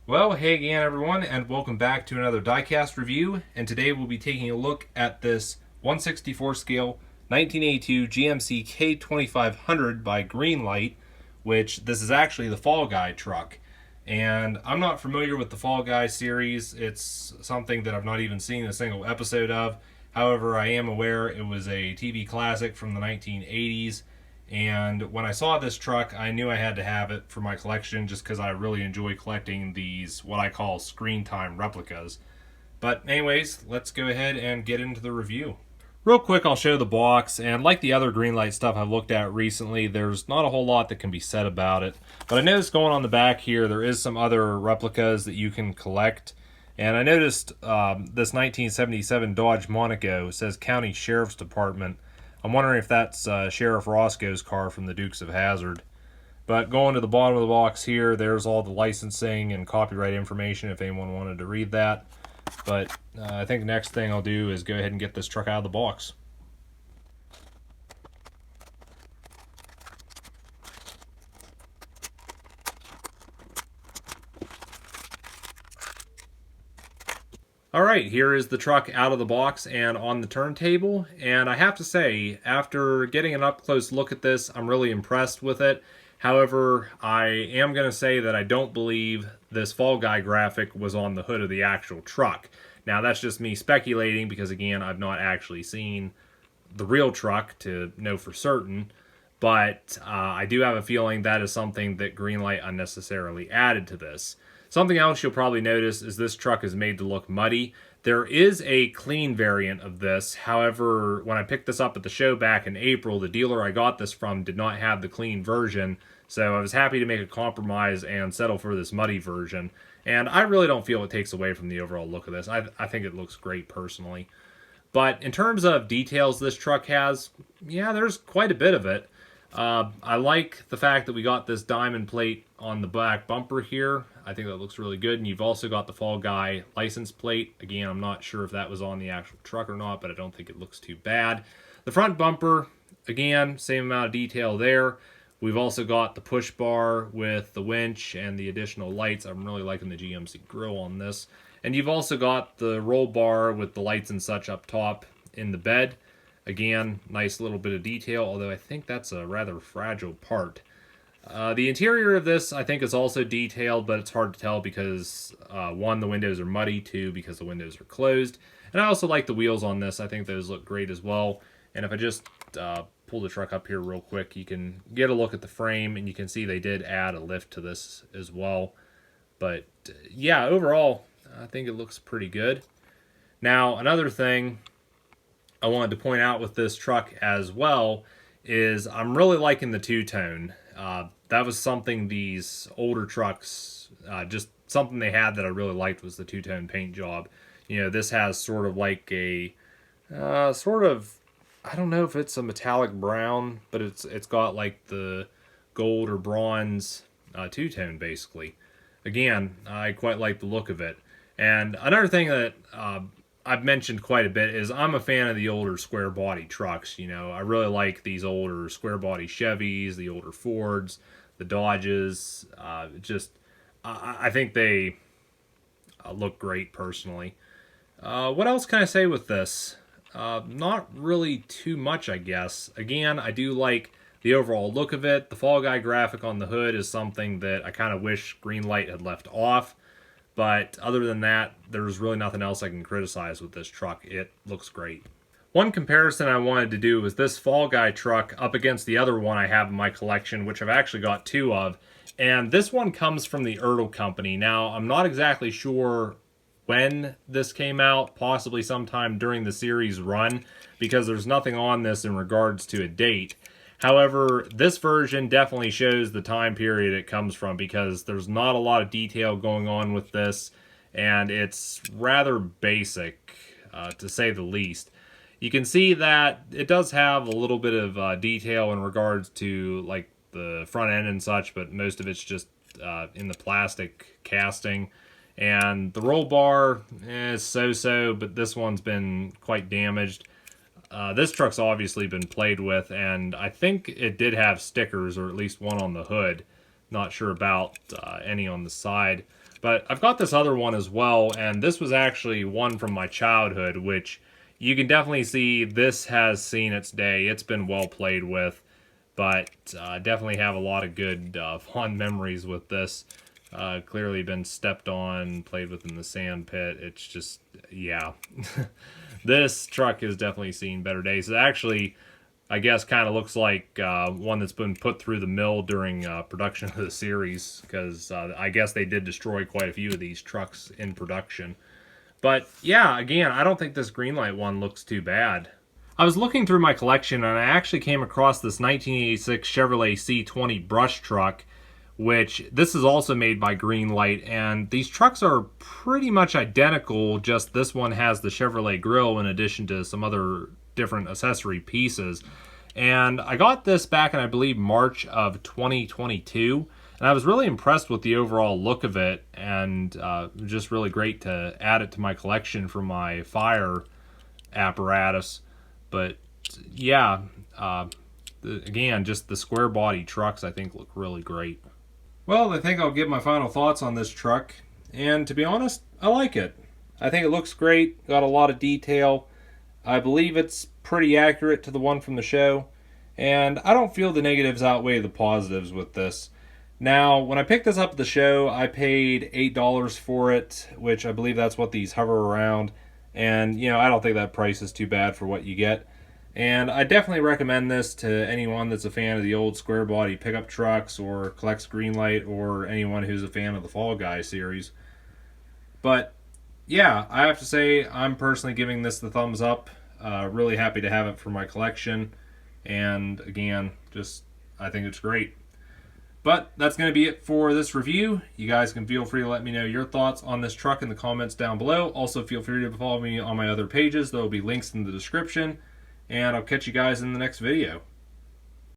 Well, hey again everyone, and welcome back to another diecast review. And today we'll be taking a look at this 1/64 scale 1982 GMC K-2500 by Greenlight, which this is actually the Fall Guy truck. And I'm not familiar with the Fall Guy series. It's something that I've not even seen a single episode of. However, I am aware it was a TV classic from the 1980s. And when I saw this truck, I knew I had to have it for my collection just because I really enjoy collecting these, what I call screen time replicas. But anyways, let's go ahead and get into the review. Real quick, I'll show the box, and like the other Greenlight stuff I've looked at recently, there's not a whole lot that can be said about it. But I noticed going on the back here, there is some other replicas that you can collect. And I noticed this 1977 Dodge Monaco says County Sheriff's Department. I'm wondering if that's Sheriff Roscoe's car from the Dukes of Hazzard. But going to the bottom of the box here, there's all the licensing and copyright information if anyone wanted to read that. But I think the next thing I'll do is go ahead and get this truck out of the box. Alright, here is the truck out of the box and on the turntable, and I have to say, after getting an up-close look at this, I'm really impressed with it. However, I am going to say that I don't believe this Fall Guy graphic was on the hood of the actual truck. Now, that's just me speculating because, again, I've not actually seen the real truck to know for certain, but I do have a feeling that is something that Greenlight unnecessarily added to this. Something else you'll probably notice is this truck is made to look muddy. There is a clean variant of this. However, when I picked this up at the show back in April, the dealer I got this from did not have the clean version. So I was happy to make a compromise and settle for this muddy version. And I really don't feel it takes away from the overall look of this. I think it looks great personally. But in terms of details this truck has, yeah, there's quite a bit of it. I like the fact that we got this diamond plate on the back bumper here. I think that looks really good. And you've also got the Fall Guy license plate. Again, I'm not sure if that was on the actual truck or not, but I don't think it looks too bad. The front bumper, again, same amount of detail there. We've also got the push bar with the winch and the additional lights. I'm really liking the GMC grille on this. And you've also got the roll bar with the lights and such up top in the bed. Again, nice little bit of detail, although I think that's a rather fragile part. The interior of this, I think, is also detailed, but it's hard to tell because, one, the windows are muddy, two, because the windows are closed. And I also like the wheels on this. I think those look great as well. And if I just pull the truck up here real quick, you can get a look at the frame, and you can see they did add a lift to this as well. But, yeah, overall, I think it looks pretty good. Now, another thing I wanted to point out with this truck as well is I'm really liking the two-tone. That was something these older trucks, just something they had that I really liked was the two-tone paint job. You know, this has sort of like a, I don't know if it's a metallic brown, but it's got like the gold or bronze two-tone basically. Again, I quite like the look of it. And another thing that I've mentioned quite a bit is I'm a fan of the older square body trucks. You know, I really like these older square body Chevys, the older Fords, the Dodges. I think they look great personally. What else can I say with this? Not really too much, I guess. Again, I do like the overall look of it. The Fall Guy graphic on the hood is something that I kind of wish Greenlight had left off. But other than that, there's really nothing else I can criticize with this truck. It looks great. One comparison I wanted to do was this Fall Guy truck up against the other one I have in my collection, which I've actually got two of. And this one comes from the ERTL Company. Now, I'm not exactly sure when this came out, possibly sometime during the series run, because there's nothing on this in regards to a date. However, this version definitely shows the time period it comes from because there's not a lot of detail going on with this, and it's rather basic, to say the least. You can see that it does have a little bit of detail in regards to like the front end and such, but most of it's just in the plastic casting. And the roll bar is so-so, but this one's been quite damaged. This truck's obviously been played with, and I think it did have stickers, or at least one on the hood. Not sure about any on the side. But I've got this other one as well, and this was actually one from my childhood, which you can definitely see this has seen its day. It's been well played with, but definitely have a lot of good fond memories with this. Clearly been stepped on, played with in the sand pit. It's just, yeah. This truck has definitely seen better days. It actually, I guess, kind of looks like one that's been put through the mill during production of the series, because I guess they did destroy quite a few of these trucks in production. But yeah, again, I don't think this Greenlight one looks too bad. I was looking through my collection and I actually came across this 1986 Chevrolet C20 brush truck, which this is also made by Greenlight, and these trucks are pretty much identical, just this one has the Chevrolet grille in addition to some other different accessory pieces. And I got this back in, I believe, March of 2022, and I was really impressed with the overall look of it, and just really great to add it to my collection for my fire apparatus. But yeah, again, just the square body trucks I think look really great. Well, I think I'll give my final thoughts on this truck, and to be honest, I like it. I think it looks great, got a lot of detail. I believe it's pretty accurate to the one from the show, and I don't feel the negatives outweigh the positives with this. Now, when I picked this up at the show, I paid $8 for it, which I believe that's what these hover around, and you know, I don't think that price is too bad for what you get. And I definitely recommend this to anyone that's a fan of the old square body pickup trucks or collects Greenlight, or anyone who's a fan of the Fall Guy series. But yeah, I have to say I'm personally giving this the thumbs up. Really happy to have it for my collection. And again, just I think it's great. But that's going to be it for this review. You guys can feel free to let me know your thoughts on this truck in the comments down below. Also feel free to follow me on my other pages. There will be links in the description. And I'll catch you guys in the next video.